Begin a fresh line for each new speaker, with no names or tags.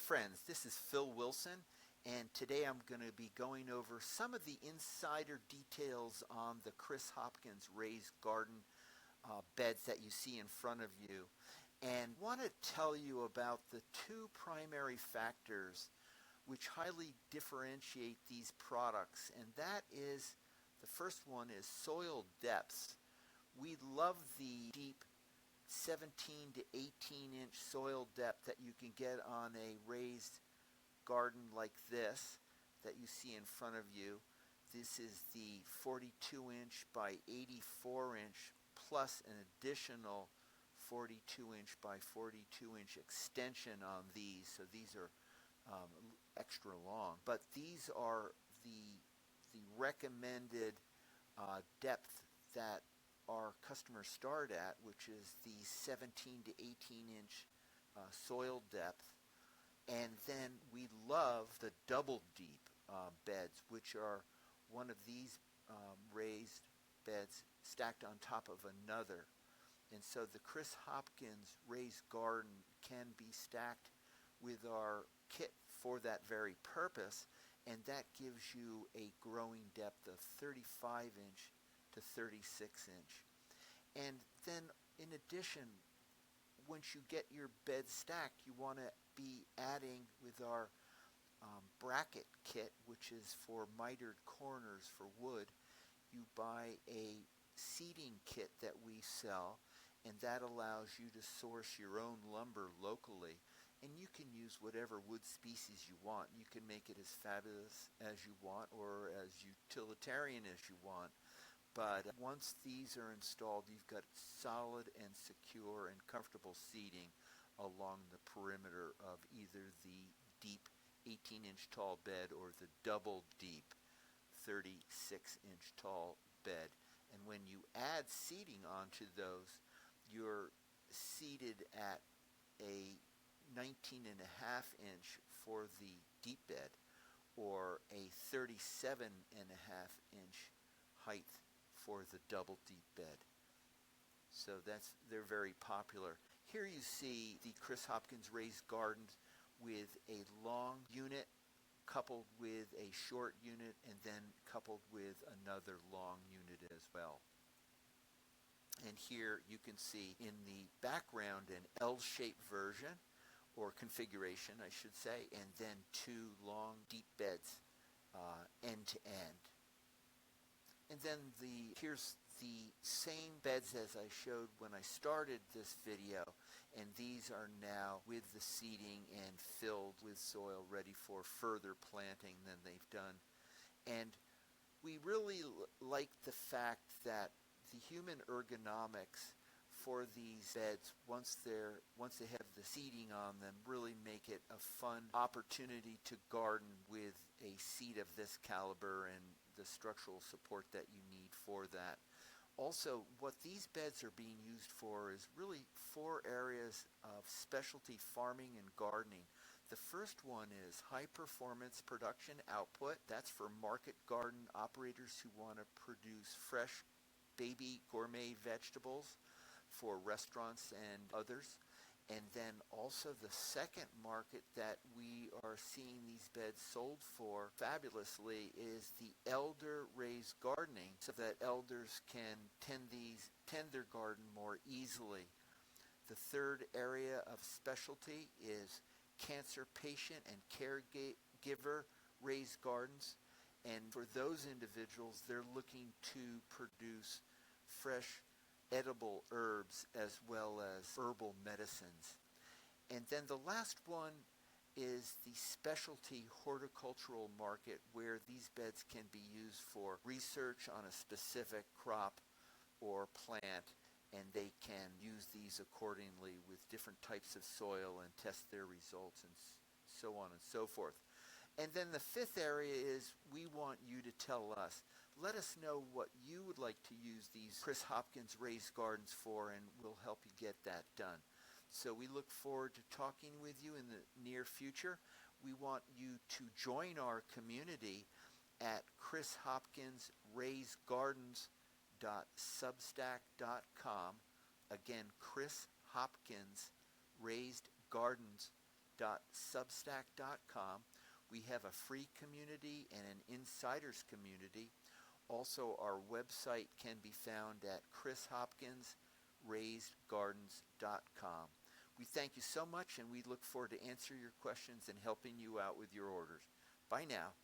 friends, this is Phil Wilson, and today I'm going to be going over some of the insider details on the Kris Hopkins Raised Garden beds that you see in front of you, and want to tell you about the two primary factors which highly differentiate these products, and that is, the first one is soil depths. We love the deep 17 to 18 inch soil depth that you can get on a raised garden like this that you see in front of you. This is the 42 inch by 84 inch plus an additional 42 inch by 42 inch extension on these, so these are extra long, but these are the recommended depth that our customers start at, which is the 17 to 18 inch soil depth. And then we love the double deep beds, which are one of these raised beds stacked on top of another. And so the Kris Hopkins Raised Garden can be stacked with our kit for that very purpose, and that gives you a growing depth of 35 inch to 36 inch. And then in addition, once you get your bed stacked, you want to be adding with our bracket kit, which is for mitered corners for wood. You buy a seating kit that we sell, and that allows you to source your own lumber locally, and you can use whatever wood species you want. You can make it as fabulous as you want or as utilitarian as you want. But once these are installed, you've got solid and secure and comfortable seating along the perimeter of either the deep 18 inch tall bed or the double deep 36 inch tall bed. And when you add seating onto those, you're seated at a 19.5 inch for the deep bed or a 37.5 inch height for the double deep bed. So they're very popular. Here you see the Kris Hopkins Raised Gardens with a long unit coupled with a short unit and then coupled with another long unit as well. And here you can see in the background an L-shaped version, or configuration I should say, and then two long deep beds end to end. And then here's the same beds as I showed when I started this video, and these are now with the seating and filled with soil ready for further planting than they've done. And we really like the fact that the human ergonomics for these beds, once they have the seating on them, really make it a fun opportunity to garden with a seat of this caliber and the structural support that you need for that. Also, what these beds are being used for is really 4 areas of specialty farming and gardening. The first one is high performance production output. That's for market garden operators who want to produce fresh baby gourmet vegetables for restaurants and others. And then also the second market that we are seeing these beds sold for fabulously is the elder raised gardening, so that elders can tend their garden more easily. The third area of specialty is cancer patient and caregiver raised gardens. And for those individuals, they're looking to produce fresh edible herbs as well as herbal medicines. And then the last one is the specialty horticultural market, where these beds can be used for research on a specific crop or plant, and they can use these accordingly with different types of soil and test their results and so on and so forth. And then the fifth area is, we want you to tell us. Let us know what you would like to use these Kris Hopkins Raised Gardens for, and we'll help you get that done. So we look forward to talking with you in the near future. We want you to join our community at krishopkinsraisedgardens.substack.com. Again, krishopkinsraisedgardens.substack.com. kris.substack.com. We have a free community and an insiders community. Also, our website can be found at krishopkinsraisedgardens.com. We thank you so much, and we look forward to answering your questions and helping you out with your orders. Bye now.